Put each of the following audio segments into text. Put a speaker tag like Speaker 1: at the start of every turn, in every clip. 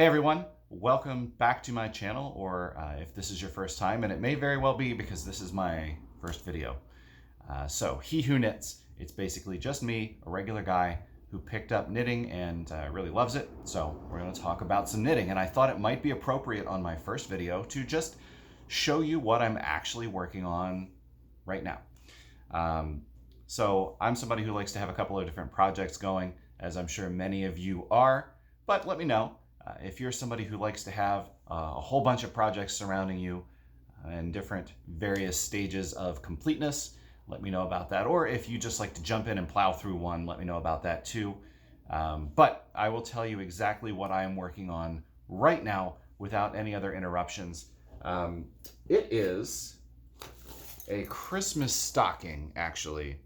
Speaker 1: Hey everyone, welcome back to my channel, or if this is your first time, and it may very well be because this is my first video. So, He Who Knits. It's basically just me, a regular guy who picked up knitting and really loves it. So we're going to talk about some knitting, and I thought it might be appropriate on my first video to just show you what I'm actually working on right now. So I'm somebody who likes to have a couple of different projects going, as I'm sure many of you are, but let me know. If you're somebody who likes to have a whole bunch of projects surrounding you in different various stages of completeness, let me know about that. Or if you just like to jump in and plow through one, let me know about that too. But I will tell you exactly what I am working on right now without any other interruptions. It is a Christmas stocking, actually.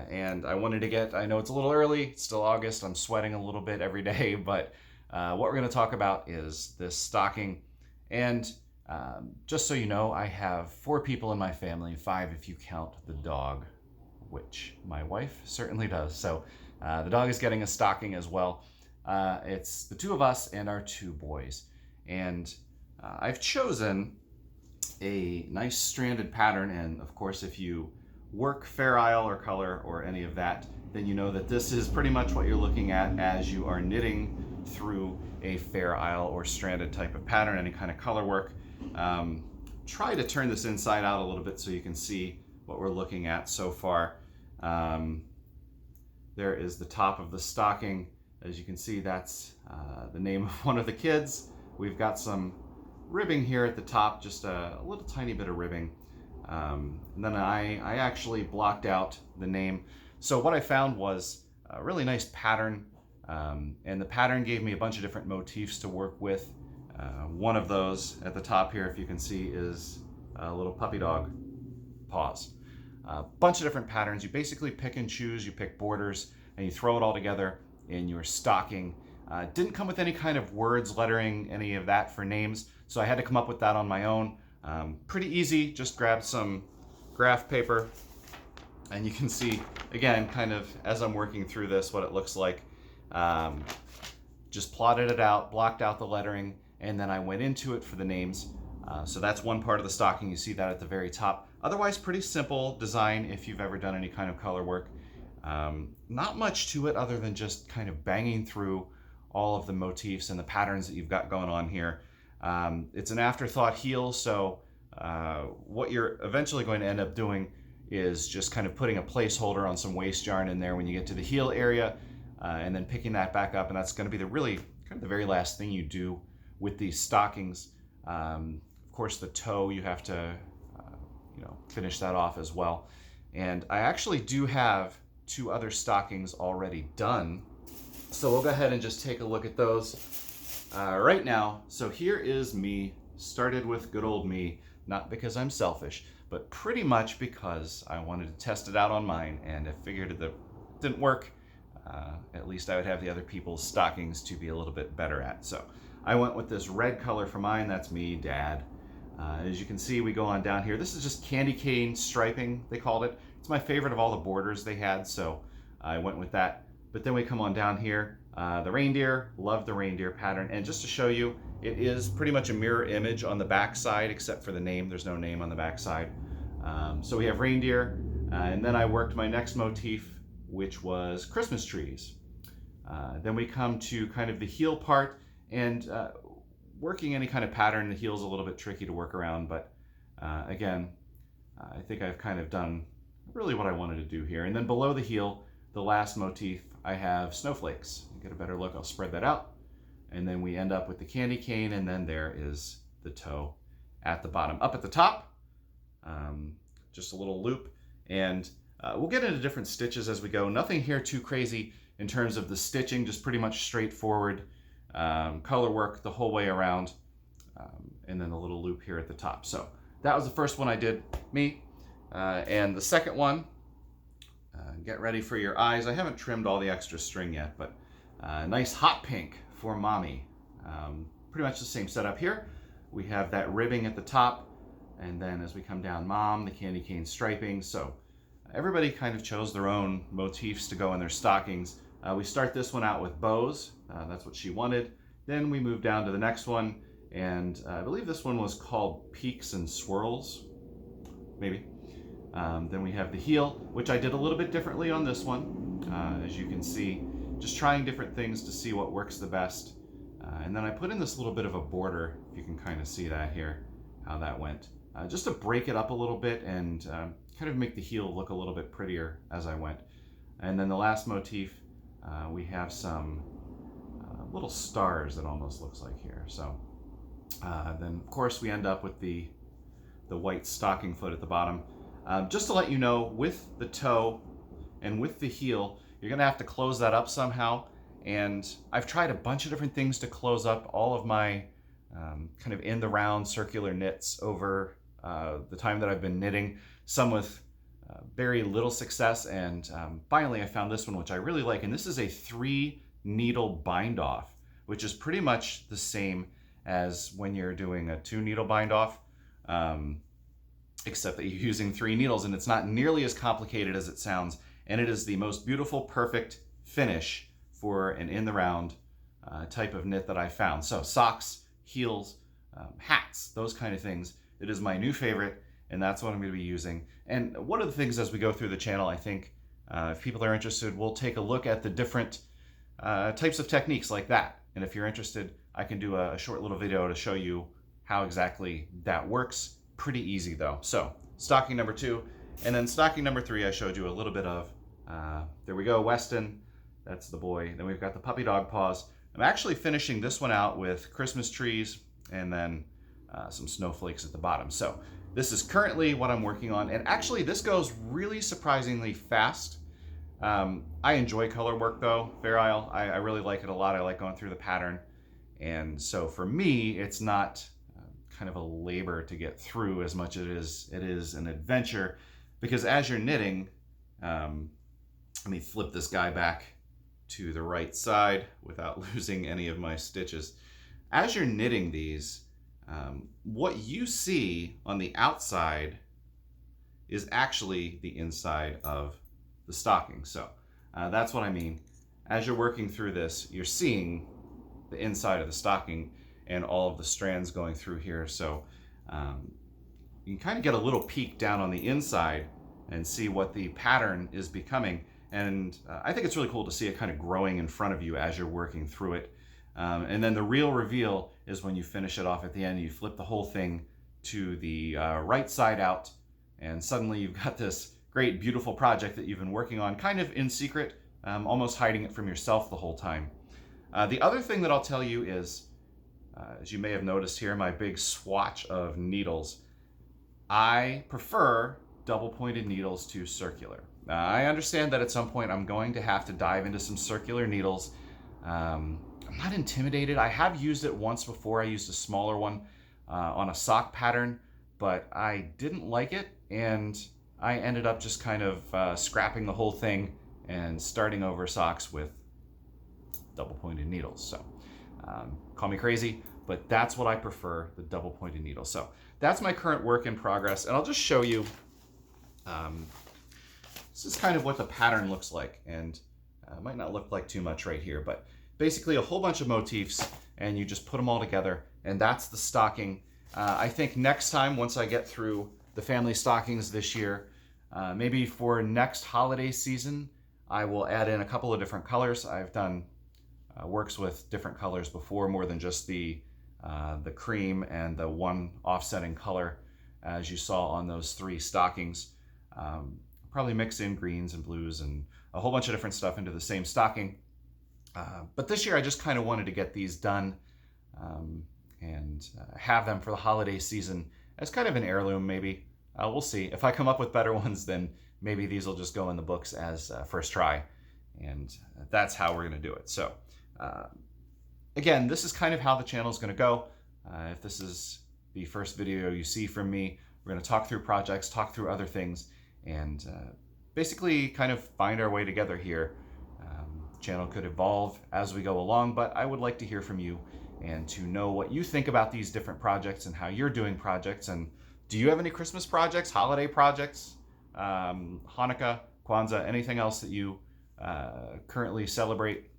Speaker 1: And I wanted to get, I know it's a little early, it's still August, I'm sweating a little bit every day, but what we're going to talk about is this stocking. And just so you know, I have 4 people in my family, 5 if you count the dog, which my wife certainly does. So the dog is getting a stocking as well. It's the 2 of us and our 2 boys. And I've chosen a nice stranded pattern, and of course if you work Fair Isle or color or any of that, then you know that this is pretty much what you're looking at as you are knitting through a Fair Isle or stranded type of pattern, any kind of color work. Try to turn this inside out a little bit so you can see what we're looking at so far. There is the top of the stocking. As you can see, that's the name of one of the kids. We've got some ribbing here at the top, just a little tiny bit of ribbing. And then I actually blocked out the name. So what I found was a really nice pattern, and the pattern gave me a bunch of different motifs to work with. One of those at the top here, if you can see, is a little puppy dog paws. A bunch of different patterns. You basically pick and choose, you pick borders, and you throw it all together in your stocking. Didn't come with any kind of words, lettering, any of that for names, so I had to come up with that on my own. Pretty easy, just grab some graph paper, and you can see, again, kind of as I'm working through this, what it looks like. Just plotted it out, blocked out the lettering, and then I went into it for the names. So that's one part of the stocking. You see that at the very top. Otherwise, pretty simple design if you've ever done any kind of color work. Not much to it other than just kind of banging through all of the motifs and the patterns that you've got going on here. It's an afterthought heel, so what you're eventually going to end up doing is just kind of putting a placeholder on some waste yarn in there when you get to the heel area, and then picking that back up, and that's going to be the really kind of the very last thing you do with these stockings. Of course, the toe, you have to finish that off as well. And I actually do have 2 other stockings already done, so we'll go ahead and just take a look at those right now. So here is me, started with good old me, not because I'm selfish, but pretty much because I wanted to test it out on mine, and I figured if it didn't work, at least I would have the other people's stockings to be a little bit better at. So I went with this red color for mine. That's me, Dad. As you can see, we go on down here. This is just candy cane striping, they called it. It's my favorite of all the borders they had, so I went with that. But then we come on down here, the reindeer, love the reindeer pattern. And just to show you, it is pretty much a mirror image on the back side, except for the name. There's no name on the back side. So we have reindeer, and then I worked my next motif, which was Christmas trees. Then we come to kind of the heel part, and working any kind of pattern, the heel's a little bit tricky to work around, but again, I think I've kind of done really what I wanted to do here. And then below the heel, the last motif, I have snowflakes. You get a better look, I'll spread that out. And then we end up with the candy cane, and then there is the toe at the bottom. Up at the top, just a little loop, and we'll get into different stitches as we go. Nothing here too crazy in terms of the stitching, just pretty much straightforward color work the whole way around, and then a little loop here at the top. So that was the first one I did, me. And the second one, get ready for your eyes. I haven't trimmed all the extra string yet, but nice hot pink for mommy. Pretty much the same setup here. We have that ribbing at the top, and then as we come down, mom, the candy cane striping. So everybody kind of chose their own motifs to go in their stockings. We start this one out with bows. That's what she wanted. Then we moved down to the next one, and I believe this one was called Peaks and Swirls, maybe. Then we have the heel, which I did a little bit differently on this one, as you can see, just trying different things to see what works the best. And then I put in this little bit of a border, if you can kind of see that here, how that went. Just to break it up a little bit and kind of make the heel look a little bit prettier as I went. And then the last motif, we have some little stars that almost looks like here. So then of course we end up with the white stocking foot at the bottom. Just to let you know, with the toe and with the heel, you're gonna have to close that up somehow. And I've tried a bunch of different things to close up all of my kind of in the round circular knits over the time that I've been knitting, some with very little success. And finally I found this one, which I really like. And this is a 3 needle bind off, which is pretty much the same as when you're doing a 2 needle bind off, except that you're using 3 needles, and it's not nearly as complicated as it sounds. And it is the most beautiful, perfect finish for an in the round type of knit that I found. So socks, heels, hats, those kind of things. It is my new favorite, and that's what I'm going to be using. And one of the things as we go through the channel, I think if people are interested, we'll take a look at the different types of techniques like that. And if you're interested, I can do a short little video to show you how exactly that works. Pretty easy though. So stocking number 2, and then stocking number 3, I showed you a little bit of, there we go, Weston. That's the boy. Then we've got the puppy dog paws. I'm actually finishing this one out with Christmas trees and then some snowflakes at the bottom. So this is currently what I'm working on. And actually this goes really surprisingly fast. I enjoy color work though, Fair Isle. I really like it a lot. I like going through the pattern. And so for me, it's not kind of a labor to get through as much as it is an adventure, because as you're knitting, let me flip this guy back to the right side without losing any of my stitches. As you're knitting these, what you see on the outside is actually the inside of the stocking. So that's what I mean. As you're working through this, you're seeing the inside of the stocking and all of the strands going through here. So you can kind of get a little peek down on the inside and see what the pattern is becoming. And I think it's really cool to see it kind of growing in front of you as you're working through it. And then the real reveal is when you finish it off at the end. You flip the whole thing to the right side out, and suddenly you've got this great, beautiful project that you've been working on kind of in secret, almost hiding it from yourself the whole time. The other thing that I'll tell you is, as you may have noticed here, my big swatch of needles, I prefer double-pointed needles to circular. I understand that at some point I'm going to have to dive into some circular needles. I'm not intimidated. I have used it once before. I used a smaller one on a sock pattern, but I didn't like it, and I ended up just kind of scrapping the whole thing and starting over socks with double-pointed needles. So call me crazy, but that's what I prefer, the double-pointed needle. So that's my current work in progress, and I'll just show you. This is kind of what the pattern looks like, and it might not look like too much right here, but basically a whole bunch of motifs, and you just put them all together, and that's the stocking. I think next time, once I get through the family stockings this year, maybe for next holiday season, I will add in a couple of different colors. I've done works with different colors before, more than just the cream and the one offsetting color, as you saw on those 3 stockings. Probably mix in greens and blues and a whole bunch of different stuff into the same stocking. But this year I just kind of wanted to get these done and have them for the holiday season as kind of an heirloom maybe. We'll see. If I come up with better ones, then maybe these will just go in the books as first try. And that's how we're going to do it. So again, this is kind of how the channel is going to go. If this is the first video you see from me, we're going to talk through projects, talk through other things, and basically kind of find our way together here. The channel could evolve as we go along, but I would like to hear from you and to know what you think about these different projects and how you're doing projects. And do you have any Christmas projects, holiday projects, Hanukkah, Kwanzaa, anything else that you currently celebrate?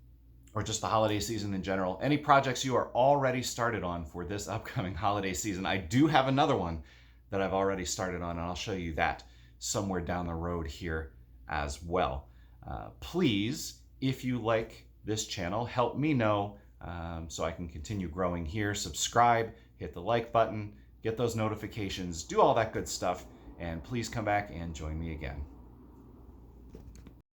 Speaker 1: or just the holiday season in general, any projects you are already started on for this upcoming holiday season, I do have another one that I've already started on, and I'll show you that somewhere down the road here as well. Please, if you like this channel, help me know so I can continue growing here. Subscribe, hit the like button, get those notifications, do all that good stuff, and please come back and join me again.